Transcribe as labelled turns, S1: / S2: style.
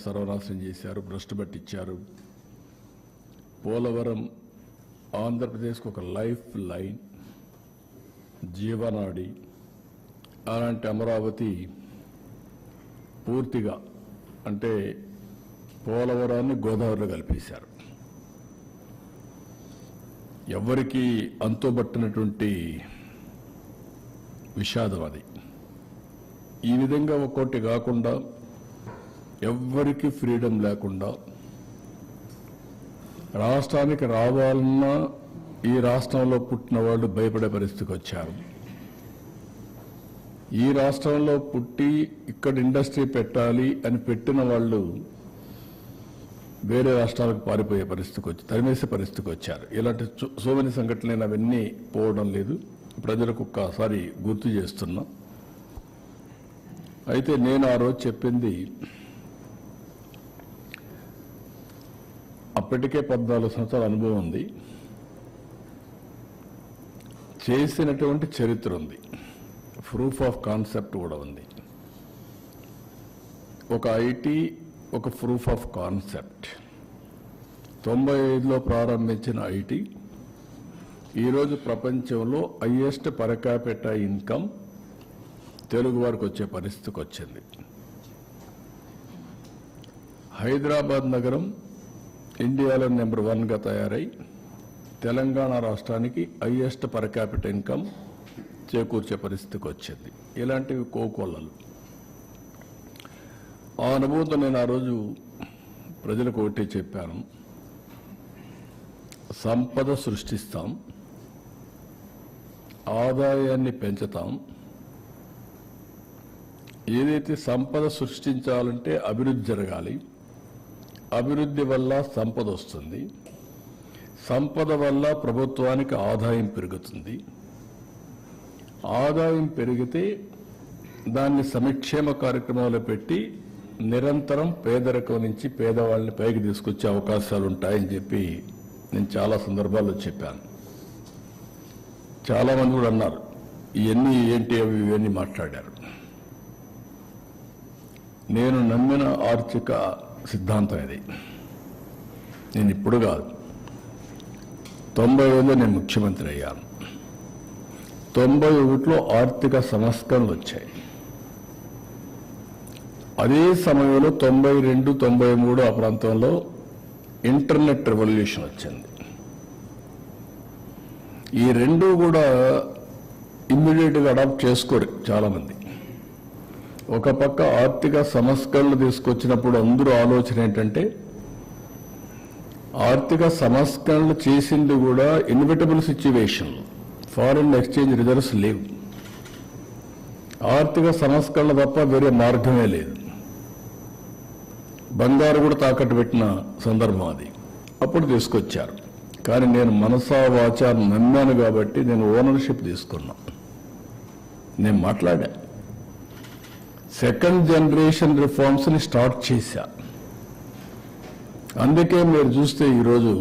S1: సర్వనాశనం చేశారు, భ్రష్టు పట్టించారు. పోలవరం ఆంధ్రప్రదేశ్కు ఒక లైఫ్ లైన్, జీవనాడి. అలాంటి అమరావతి పూర్తిగా అంటే పోలవరాన్ని గోదావరిలో కలిపేశారు. ఎవరికి అంతుబట్టినటువంటి విషాదం అది. ఈ విధంగా ఒక్కోటి కాకుండా ఎవ్వరికి ఫ్రీడమ్ లేకుండా రాష్ట్రానికి రావాలన్నా ఈ రాష్ట్రంలో పుట్టిన వాళ్ళు భయపడే పరిస్థితికి వచ్చారు. ఈ రాష్ట్రంలో పుట్టి ఇక్కడ ఇండస్ట్రీ పెట్టాలి అని పెట్టిన వాళ్ళు వేరే రాష్ట్రాలకు పారిపోయే పరిస్థితికి వచ్చి తరిమేసే పరిస్థితికి వచ్చారు. ఇలాంటి సోమని సంఘటనలు అవన్నీ పోవడం లేదు. ప్రజలకు ఒక్కసారి గుర్తు చేస్తున్నా. అయితే నేను ఆ రోజు చెప్పింది అప్పటికే 14 సంవత్సరాల అనుభవం ఉంది, చేసినటువంటి చరిత్ర ఉంది, ప్రూఫ్ ఆఫ్ కాన్సెప్ట్ కూడా ఉంది. ఒక ఐటీ ఒక ప్రూఫ్ ఆఫ్ కాన్సెప్ట్ 95లో ప్రారంభించిన ఐటీ ఈరోజు ప్రపంచంలో highest per capita income Telugu వారికి వచ్చే పరిస్థితికి వచ్చింది. హైదరాబాద్ నగరం ఇండియాలో నెంబర్ 1గా తయారై తెలంగాణ రాష్ట్రానికి హైయెస్ట్ పర్ క్యాపిటల్ ఇన్కమ్ చేకూర్చే పరిస్థితికి వచ్చింది. ఇలాంటివి కోకొల్లలు. ఆ అనుభవంతో నేను ఆ రోజు ప్రజలకు ఒకటి చెప్పాను, సంపద సృష్టిస్తాం, ఆదాయాన్ని పెంచుతాం. ఏదైతే సంపద సృష్టించాలంటే అభివృద్ధి జరగాలి, అభివృద్ధి వల్ల సంపద వస్తుంది, సంపద వల్ల ప్రభుత్వానికి ఆదాయం పెరుగుతుంది, ఆదాయం పెరిగితే దాన్ని సంక్షేమ కార్యక్రమాలు పెట్టి నిరంతరం పేదరికం నుంచి పేదవాళ్ళని పైకి తీసుకొచ్చే అవకాశాలు ఉంటాయని చెప్పి నేను చాలా సందర్భాల్లో చెప్పాను. చాలామంది కూడా అన్నారు ఇవన్నీ ఏంటి అవి ఇవన్నీ మాట్లాడారు. నేను నమ్మిన ఆర్థిక సిద్ధాంతం ఇది. నేను ఇప్పుడు కాదు, 95లో నేను ముఖ్యమంత్రి అయ్యాను. 91లో ఆర్థిక సంస్కరణలు వచ్చాయి. అదే సమయంలో 92, 93 ఆ ప్రాంతంలో ఇంటర్నెట్ రెవల్యూషన్ వచ్చింది. ఈ రెండు కూడా ఇమ్మీడియట్గా అడాప్ట్ చేసుకోరు చాలామంది. ఒక పక్క ఆర్థిక సంస్కరణలు తీసుకొచ్చినప్పుడు అందరూ ఆలోచన ఏంటంటే ఆర్థిక సంస్కరణలు చేసింది కూడా inevitable situation, foreign exchange reserves లేవు, ఆర్థిక సంస్కరణ తప్ప వేరే మార్గమే లేదు. బంగారు కూడా తాకట్టు పెట్టిన సందర్భం అది. అప్పుడు తీసుకొచ్చారు. కానీ నేను మనసా వాచా నమ్మాను కాబట్టి నేను ఓనర్షిప్ తీసుకున్నా. నేను మాట్లాడా, సెకండ్ జనరేషన్ రిఫార్మ్స్ని స్టార్ట్ చేశా. అందుకే మీరు చూస్తే ఈరోజు